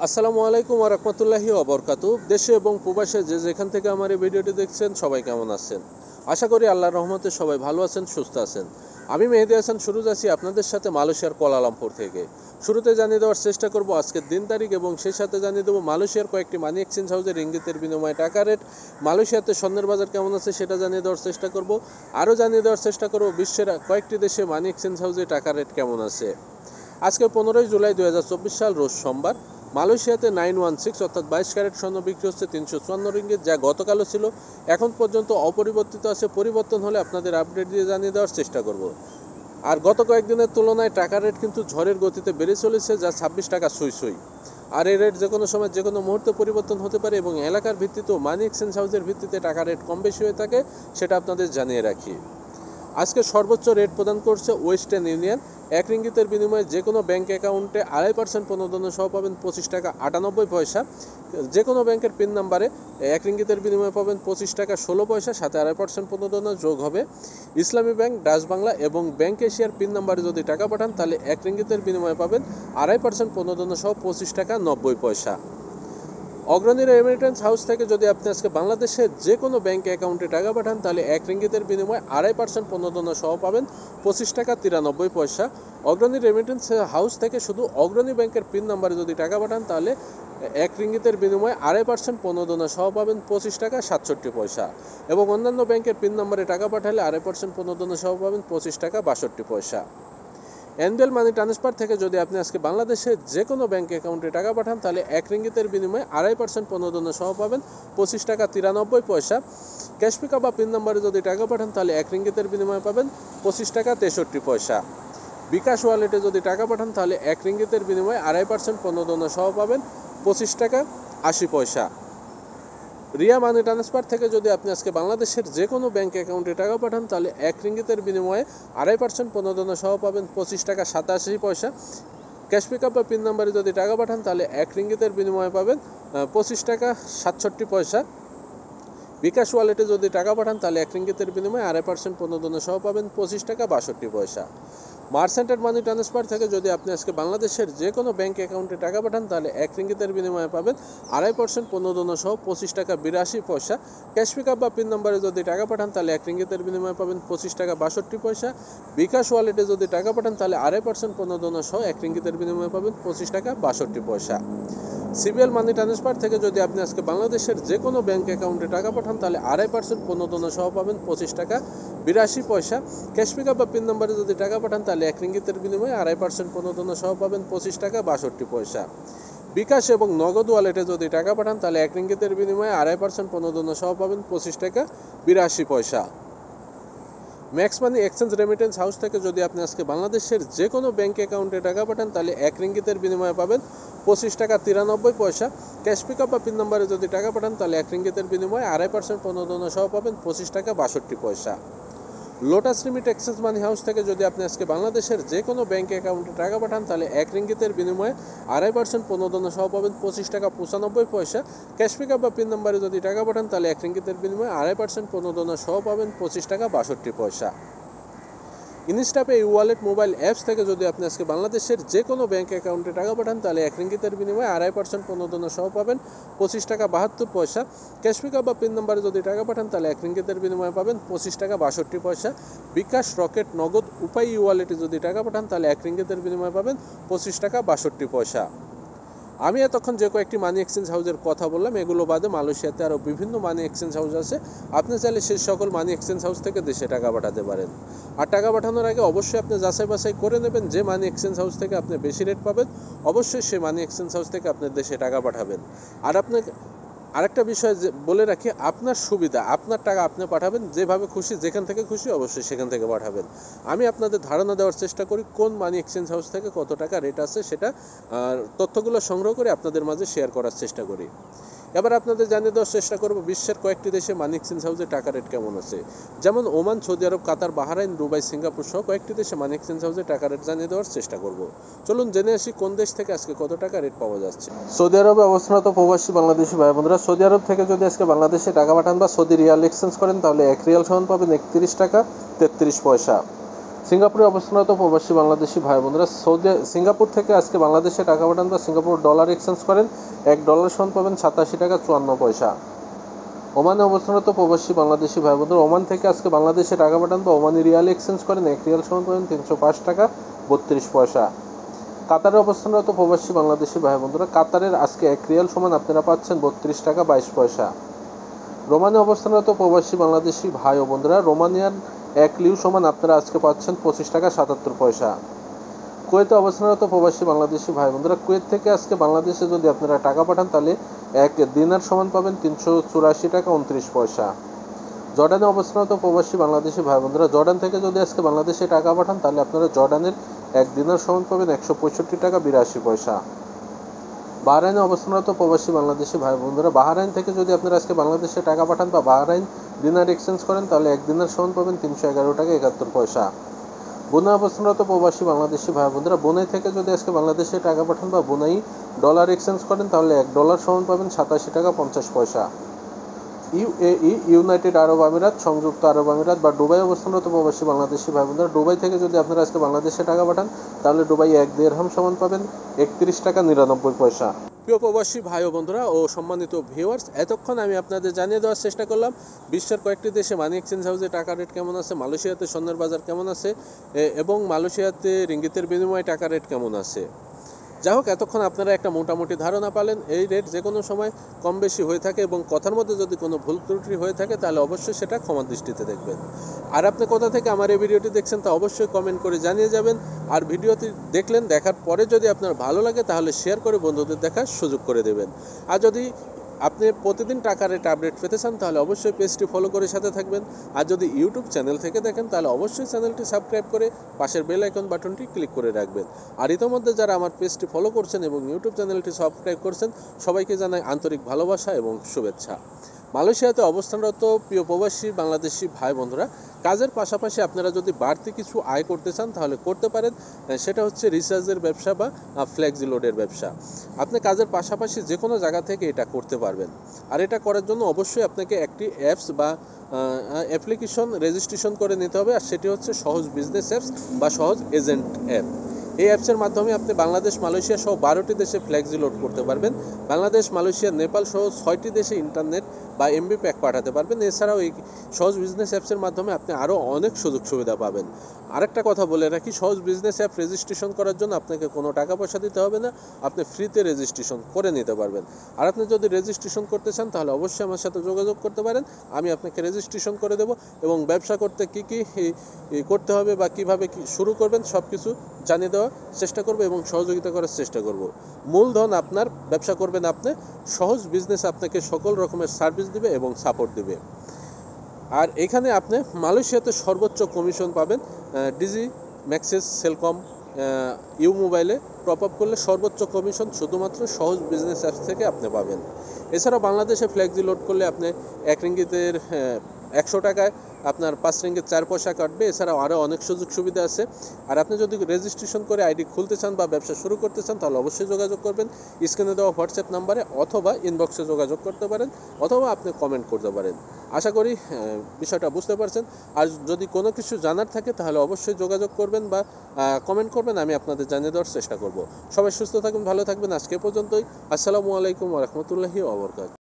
আসসালামু আলাইকুম ওয়া রাহমাতুল্লাহি ওয়া বারাকাতুহু। দেশে এবং প্রবাসে যে যেখান থেকে আমার এই ভিডিওটি দেখছেন সবাই কেমন আছেন? আশা করি আল্লাহর রহমতে সবাই ভালো আছেন, সুস্থ আছেন। আমি মেহেদী হাসান সুরুজ আছি আপনাদের সাথে মালয়েশিয়ার কুয়ালালামপুর থেকে। শুরুতে জানিয়ে দেওয়ার চেষ্টা করব আজকের দিন তারিখ এবং সেই সাথে জানিয়ে দেবো মালয়েশিয়ার কয়েকটি মানি এক্সচেঞ্জ হাউসের ইঙ্গিতের বিনিময়ে টাকা রেট, মালয়েশিয়াতে স্বর্ণের বাজার কেমন আছে সেটা জানিয়ে দেওয়ার চেষ্টা করব। আরও জানিয়ে দেওয়ার চেষ্টা করব বিশ্বের কয়েকটি দেশে মানি এক্সচেঞ্জ হাউসে টাকা রেট কেমন আছে। আজকে 15 জুলাই 2024 সাল, রোজ সোমবার। মালয়েশিয়াতে 916 অর্থাৎ 22 ক্যারেট স্বর্ণ বিক্রি হচ্ছে 354 রিঙ্গিত, যা গতকালও ছিল, এখন পর্যন্ত অপরিবর্তিত আছে। পরিবর্তন হলে আপনাদের আপডেট দিয়ে জানিয়ে দেওয়ার চেষ্টা করব। আর গত কয়েকদিনের তুলনায় টাকার রেট কিন্তু ঝড়ের গতিতে বেড়ে চলেছে, যা 26 টাকা সুই। আর এই রেট যে কোনো সময় যে কোনো মুহূর্তে পরিবর্তন হতে পারে এবং এলাকার ভিত্তিতেও মানি এক্সচেঞ্জ হাউসের ভিত্তিতে টাকা রেট কম বেশি হয়ে থাকে, সেটা আপনাদের জানিয়ে রাখি। আজকে সর্বোচ্চ রেট প্রদান করছে ওয়েস্টার্ন ইউনিয়ন। 1 রিঙ্গিতের বিনিময়ে যে কোনো ব্যাঙ্ক অ্যাকাউন্টে 2.5% প্রণোদনা সহ পাবেন 25 টাকা 98 পয়সা। যে কোনো ব্যাংকের পিন নাম্বারে 1 রিঙ্গিতের বিনিময়ে পাবেন 25 টাকা 16 পয়সা, সাথে 2.5% প্রণোদনা যোগ হবে। ইসলামী ব্যাংক, ডাচ বাংলা এবং ব্যাংক এশিয়ার পিন নাম্বারে যদি টাকা পাঠান তাহলে 1 রিঙ্গিতের বিনিময়ে পাবেন 2.5% প্রণোদনা সহ 25 টাকা 90 পয়সা। অগ্রণী রেমিটেন্স হাউস থেকে যদি আপনি আজকে বাংলাদেশের যে কোনো ব্যাংক অ্যাকাউন্টে টাকা পাঠান তাহলে 1 রিঙ্গিতের বিনিময়ে 2.5% প্রণোদনা সহ পাবেন 25 টাকা 93 পয়সা। অগ্রণী রেমিটেন্স হাউস থেকে শুধু অগ্রণী ব্যাংকের পিন নাম্বারে যদি টাকা পাঠান তাহলে 1 রিঙ্গিতের বিনিময়ে 2.5% প্রণোদনা সহ পাবেন 25 টাকা 67 পয়সা। এবং অন্যান্য ব্যাংকের পিন নাম্বারে টাকা পাঠালে 2.5% প্রণোদনা সহ পাবেন 25 টাকা 62 পয়সা। এনবিএল মানি ট্রান্সফার থেকে যদি আপনি আজকে বাংলাদেশের যে কোনো ব্যাংক অ্যাকাউন্টে টাকা পাঠান তাহলে 1 রিঙ্গিতের বিনিময়ে 2.5% প্রণোদনা সহ পাবেন 25 টাকা 93 পয়সা। ক্যাশ পিকআপ বা পিন নাম্বারে যদি টাকা পাঠান তাহলে 1 রিঙ্গিতের বিনিময়ে পাবেন 25 টাকা 63 পয়সা। বিকাশ ওয়ালেটে যদি টাকা পাঠান তাহলে 1 রিঙ্গিতের বিনিময়ে 2.5% প্রণোদনা সহ পাবেন 25 টাকা 80 পয়সা। রিয়া মানি ট্রান্সফার থেকে যদি আপনি আজকে বাংলাদেশের যে কোনো ব্যাংক অ্যাকাউন্টে টাকা পাঠান তাহলে 1 রিঙ্গিতের বিনিময়ে 2.5% প্রণোদনা সহ পাবেন 25 টাকা 87 পয়সা। ক্যাশ পিকআপ বা পিন নাম্বারে যদি টাকা পাঠান তাহলে 1 রিঙ্গিতের বিনিময়ে পাবেন 25 টাকা 67 পয়সা। বিকাশ ওয়ালেটে যদি টাকা পাঠান তাহলে 1 রিঙ্গিতের বিনিময়ে 2.5% প্রণোদনা সহ পাবেন 25 টাকা 62 পয়সা। মার্চেন্টেড মানি ট্রান্সফার থেকে যদি আপনি আজকে বাংলাদেশের যে কোনো ব্যাংক অ্যাকাউন্টে টাকা পাঠান তাহলে 1 রিঙ্গিতের বিনিময়ে পাবেন 2.5% প্রণোদনা সহ 25 টাকা 82 পয়সা। ক্যাশ পিকআপ বা পিন নাম্বারে যদি টাকা পাঠান তাহলে 1 রিঙ্গিতের বিনিময়ে পাবেন 25 টাকা 62 পয়সা। বিকাশ ওয়ালেটে যদি টাকা পাঠান তাহলে 2.5% প্রণোদনা সহ 1 রিঙ্গিতের বিনিময়ে পাবেন 25 টাকা 62 পয়সা। সিবিএল মানি ট্রান্সফার থেকে যদি আপনি আজকে বাংলাদেশের যে কোনো ব্যাংক অ্যাকাউন্টে টাকা পাঠান তাহলে 2.5% প্রণোদনা সহ পাবেন 25 টাকা 82 পয়সা। ক্যাশ পিকআপ বা পিন নাম্বারে যদি টাকা পাঠান তাহলে 1 রিঙ্গিতের বিনিময়ে 2.5% প্রণোদনা সহ পাবেন 25 টাকা 62 পয়সা। বিকাশ এবং নগদ ওয়ালেটে যদি টাকা পাঠান তাহলে 1 রিঙ্গিতের বিনিময়ে 2.5% প্রণোদনা সহ পাবেন 25 টাকা 82 পয়সা। Max money exchange remittance house থেকে যদি আপনি আজকে বাংলাদেশের যে কোনো ব্যাংক অ্যাকাউন্টে টাকা পাঠান তাহলে 1 রিঙ্গিতের বিনিময়ে পাবেন 25 টাকা 93 পয়সা। ক্যাশ পিকআপ বা পিন নাম্বারে যদি টাকা পাঠান তাহলে 1 রিঙ্গিতের বিনিময়ে 2.5% প্রণোদনা সহ পাবেন 25 টাকা 62 পয়সা। লোটাস রিমিট এক্সচেঞ্জ মানি হাউস থেকে যদি আপনি আজকে বাংলাদেশের যে কোনো ব্যাংক অ্যাকাউন্টে টাকা পাঠান তাহলে 1 রিঙ্গিতের বিনিময়ে 2.5% প্রণোদনা সহ পাবেন 25 টাকা 95 পয়সা। ক্যাশ পিকআপ বা পিন নাম্বারে যদি টাকা পাঠান তাহলে 1 রিঙ্গিতের বিনিময়ে 2.5% প্রণোদনা সহ পাবেন 25 টাকা 62 পয়সা। ইনস্টাপে ওয়ালেট মোবাইল অ্যাপস থেকে যদি আপনি আজকে বাংলাদেশের যে কোনো ব্যাংক অ্যাকাউন্টে টাকা পাঠান তাহলে 1 রিঙ্গিতের বিনিময়ে 2.5% প্রণোদনা সহ পাবেন 25 টাকা 72 পয়সা। ক্যাশ পিকআপ বা পিন নাম্বারে যদি টাকা পাঠান তাহলে 1 রিঙ্গিতের বিনিময়ে পাবেন 25 টাকা 62 পয়সা। বিকাশ, রকেট, নগদ উপায় ওয়ালেটে যদি টাকা পাঠান তাহলে 1 রিঙ্গিতের বিনিময়ে পাবেন 25 টাকা 62 পয়সা। আমি এতক্ষণ যে কয়েকটি মানি এক্সচেঞ্জ হাউসের কথা বললাম এগুলো বাদে মালয়েশিয়াতে আরও বিভিন্ন মানি এক্সচেঞ্জ হাউস আছে। আপনি চাইলে সেই সকল মানি এক্সচেঞ্জ হাউস থেকে দেশে টাকা পাঠাতে পারেন। আর টাকা পাঠানোর আগে অবশ্যই আপনি যাচাই বাছাই করে নেবেন যে মানি এক্সচেঞ্জ হাউস থেকে আপনি বেশি রেট পাবেন, অবশ্যই সেই মানি এক্সচেঞ্জ হাউস থেকে আপনার দেশে টাকা পাঠাবেন। আর আপনাকে আরেকটা বিষয় বলে রাখি, আপনার সুবিধা, আপনার টাকা আপনি পাঠাবেন যেভাবে খুশি, যেখান থেকে খুশি অবশ্যই সেখান থেকে পাঠাবেন। আমি আপনাদের ধারণা দেওয়ার চেষ্টা করি কোন মানি এক্সচেঞ্জ হাউস থেকে কত টাকা রেট আছে, সেটা তথ্যগুলো সংগ্রহ করে আপনাদের মাঝে শেয়ার করার চেষ্টা করি। এবার আপনাদের জানিয়ে দেওয়ার চেষ্টা করব বিশ্বের কয়েকটি দেশে মানি এক্সচেঞ্জ হাউসে টাকা রেট কেমন আছে। যেমন ওমান, সৌদি আরব, কাতার, বাহরাইন, দুবাই, সিঙ্গাপুর সহ কয়েকটি দেশে মানি এক্সচেঞ্জ হাউসে টাকা রেট জানিয়ে দেওয়ার চেষ্টা করব। চলুন জেনে আসি কোন দেশ থেকে আজকে কত টাকা রেট পাওয়া যাচ্ছে। সৌদি আরবে অবস্থানরত প্রবাসী বাংলাদেশি ভাই বোনেরা, সৌদি আরব থেকে যদি আজকে বাংলাদেশে টাকা পাঠান বা সৌদি রিয়াল এক্সচেঞ্জ করেন তাহলে 1 রিয়াল সমান পাবেন 31 টাকা 33 পয়সা। সিঙ্গাপুরে অবস্থানরত প্রবাসী বাংলাদেশি ভাই বোনেরা সিঙ্গাপুর থেকে আজকে বাংলাদেশে টাকা পাঠান বা সিঙ্গাপুর ডলার এক্সচেঞ্জ করেন, $1 সমান পাবেন 87 টাকা 54 পয়সা। ওমানে অবস্থানরত প্রবাসী বাংলাদেশি ভাই বোনেরা ওমান থেকে আজকে বাংলাদেশে টাকা পাঠান বা ওমানি রিয়াল এক্সচেঞ্জ করেন, 1 রিয়াল সমান পাবেন 305 টাকা 32 পয়সা। কাতারে অবস্থানরত প্রবাসী বাংলাদেশি ভাই বোনেরা কাতারের আজকে 1 রিয়াল সমান আপনারা পাচ্ছেন 32 টাকা 22 পয়সা। রোমানে অবস্থানরত প্রবাসী বাংলাদেশি ভাই ও বোনেরা রোমানিয়ান 1 লিউ সমান আপনারা আজকে পাচ্ছেন 25 টাকা 77 পয়সা। কুয়েতে অবস্থানরত প্রবাসী বাংলাদেশি ভাই বোনেরা কুয়েত থেকে আজকে বাংলাদেশে যদি আপনারা টাকা পাঠান তাহলে 1 দিনার সমান পাবেন 384 টাকা 29 পয়সা। জর্ডানে অবস্থানরত প্রবাসী বাংলাদেশি ভাই বোনেরা জর্ডান থেকে যদি আজকে বাংলাদেশে টাকা পাঠান তাহলে আপনারা জর্ডানের 1 দিনার সমান পাবেন 165 টাকা 82 পয়সা। বাহরাইনে অবস্থানরত প্রবাসী বাংলাদেশি ভাই বোনেরা বাহরাইন থেকে যদি আপনারা আজকে বাংলাদেশে টাকা পাঠান বা বাহরাইন দিনার এক্সচেঞ্জ করেন তাহলে 1 দিনার সমান পাবেন 311 টাকা 71 পয়সা। বুনাই অবস্থানরত প্রবাসী বাংলাদেশি ভাই বোনেরা বুনাই থেকে যদি আজকে বাংলাদেশে টাকা পাঠান বা বুনাই ডলার এক্সচেঞ্জ করেন তাহলে $1 সমান পাবেন 87 টাকা 50 পয়সা। ইউএই ইউনাইটেড আরব আমিরাত, সংযুক্ত আরব আমিরাত বা দুবাই অবস্থানরত প্রবাসী বাংলাদেশি ভাই বোনেরা দুবাই থেকে যদি আপনারা আজকে বাংলাদেশে টাকা পাঠান তাহলে দুবাই 1 দিরহাম সমান পাবেন 31 টাকা 99 পয়সা। প্রিয় প্রবাসী ভাই ও বন্ধুরা ও সম্মানিত ভিউয়ার্স, এতক্ষণ আমি আপনাদের জানিয়ে দেওয়ার চেষ্টা করলাম বিশ্বের কয়েকটি দেশে মানি এক্সচেঞ্জ হাউসে টাকা রেট কেমন আছে, মালয়েশিয়াতে স্বর্ণের বাজার কেমন আছে এবং মালয়েশিয়াতে রিঙ্গিতের বিনিময়ে টাকা রেট কেমন আছে। যাই হোক, এতক্ষণ আপনারা একটা মোটামুটি ধারণা পালেন। এই রেট যে কোনো সময় কম বেশি হয়ে থাকে এবং কথার মধ্যে যদি কোনো ভুল ত্রুটি হয়ে থাকে তাহলে অবশ্যই সেটা ক্ষমার দৃষ্টিতে দেখবেন। আর আপনি কোথা থেকে আমার এই ভিডিওটি দেখছেন তা অবশ্যই কমেন্ট করে জানিয়ে যাবেন। আর ভিডিওটি দেখলেন, দেখার পরে যদি আপনার ভালো লাগে তাহলে শেয়ার করে বন্ধুদের দেখার সুযোগ করে দেবেন। আর যদি আপনি প্রতিদিন টাকা রেট আপডেট পেতে চান তাহলে অবশ্যই পেজটি ফলো করে সাথে থাকবেন। আর যদি ইউটিউব চ্যানেল থেকে দেখেন তাহলে অবশ্যই চ্যানেলটি সাবস্ক্রাইব করে পাশের বেল আইকন বাটনটি ক্লিক করে রাখবেন। আর ইতোমধ্যে যারা আমার পেজটি ফলো করছেন এবং ইউটিউব চ্যানেলটি সাবস্ক্রাইব করছেন সবাইকে জানাই আন্তরিক ভালোবাসা এবং শুভেচ্ছা। মালয়েশিয়াতে অবস্থানরত প্রিয় প্রবাসী বাংলাদেশি ভাই বন্ধুরা কাজের পাশাপাশি আপনারা যদি বাড়তি কিছু আয় করতে চান তাহলে করতে পারেন। সেটা হচ্ছে রিচার্জের ব্যবসা বা ফ্লেক্সি লোডের ব্যবসা। আপনি কাজের পাশাপাশি যে কোনো জায়গা থেকে এটা করতে পারবেন। আর এটা করার জন্য অবশ্যই আপনাকে একটি অ্যাপস বা অ্যাপ্লিকেশন রেজিস্ট্রেশন করে নিতে হবে। আর সেটি হচ্ছে সহজ বিজনেস অ্যাপস বা সহজ এজেন্ট অ্যাপ। এই অ্যাপসের মাধ্যমে আপনি বাংলাদেশ, মালয়েশিয়া সহ 12টি দেশে ফ্লেক্সি লোড করতে পারবেন। বাংলাদেশ, মালয়েশিয়া, নেপাল সহ 6টি দেশে ইন্টারনেট বা এমবি প্যাক পাঠাতে পারবেন। এছাড়াও এই সহজ বিজনেস অ্যাপসের মাধ্যমে আপনি আরও অনেক সুযোগ সুবিধা পাবেন। আরেকটা কথা বলে রাখি, সহজ বিজনেস অ্যাপ রেজিস্ট্রেশন করার জন্য আপনাকে কোনো টাকা পয়সা দিতে হবে না, আপনি ফ্রিতে রেজিস্ট্রেশন করে নিতে পারবেন। আর আপনি যদি রেজিস্ট্রেশন করতে চান তাহলে অবশ্যই আমার সাথে যোগাযোগ করতে পারেন, আমি আপনাকে রেজিস্ট্রেশন করে দেব এবং ব্যবসা করতে কী কী করতে হবে বা কীভাবে শুরু করবেন সব কিছু জানিয়ে দেওয়ার চেষ্টা করব এবং সহযোগিতা করার চেষ্টা করব। মূলধন আপনার, ব্যবসা করবেন আপনি, সহজ বিজনেস আপনাকে সকল রকমের সার্ভিস দিবে এবং সাপোর্ট দিবে। আর এখানে আপনি মালয়েশিয়াতে সর্বোচ্চ কমিশন পাবেন। ডিজি, ম্যাক্সেস, সেলকম, ইউ মোবাইলে টপ আপ করলে সর্বোচ্চ কমিশন শুধুমাত্র সহজ বিজনেস অ্যাপস থেকে আপনি পাবেন। এছাড়াও বাংলাদেশে ফ্লেক্সি লোড করলে আপনি 1 রিঙ্গিতের 100 টাকায় আপনার 5 রিঙ্গিত 4 পয়সা কাটবে। এছাড়াও আরও অনেক সুযোগ সুবিধা আছে। আর আপনি যদি রেজিস্ট্রেশন করে আইডি খুলতে চান বা ব্যবসা শুরু করতে চান তাহলে অবশ্যই যোগাযোগ করবেন স্ক্রিনে দেওয়া হোয়াটসঅ্যাপ নাম্বারে, অথবা ইনবক্সে যোগাযোগ করতে পারেন, অথবা আপনি কমেন্ট করতে পারেন। আশা করি বিষয়টা বুঝতে পারছেন। আর যদি কোনো কিছু জানার থাকে তাহলে অবশ্যই যোগাযোগ করবেন বা কমেন্ট করবেন, আমি আপনাদের জানিয়ে দেওয়ার চেষ্টা করব। সবাই সুস্থ থাকবেন, ভালো থাকবেন। আজকে পর্যন্তই। আসসালামু আলাইকুম ওয়া রাহমাতুল্লাহি ওয়া বারাকাতুহু।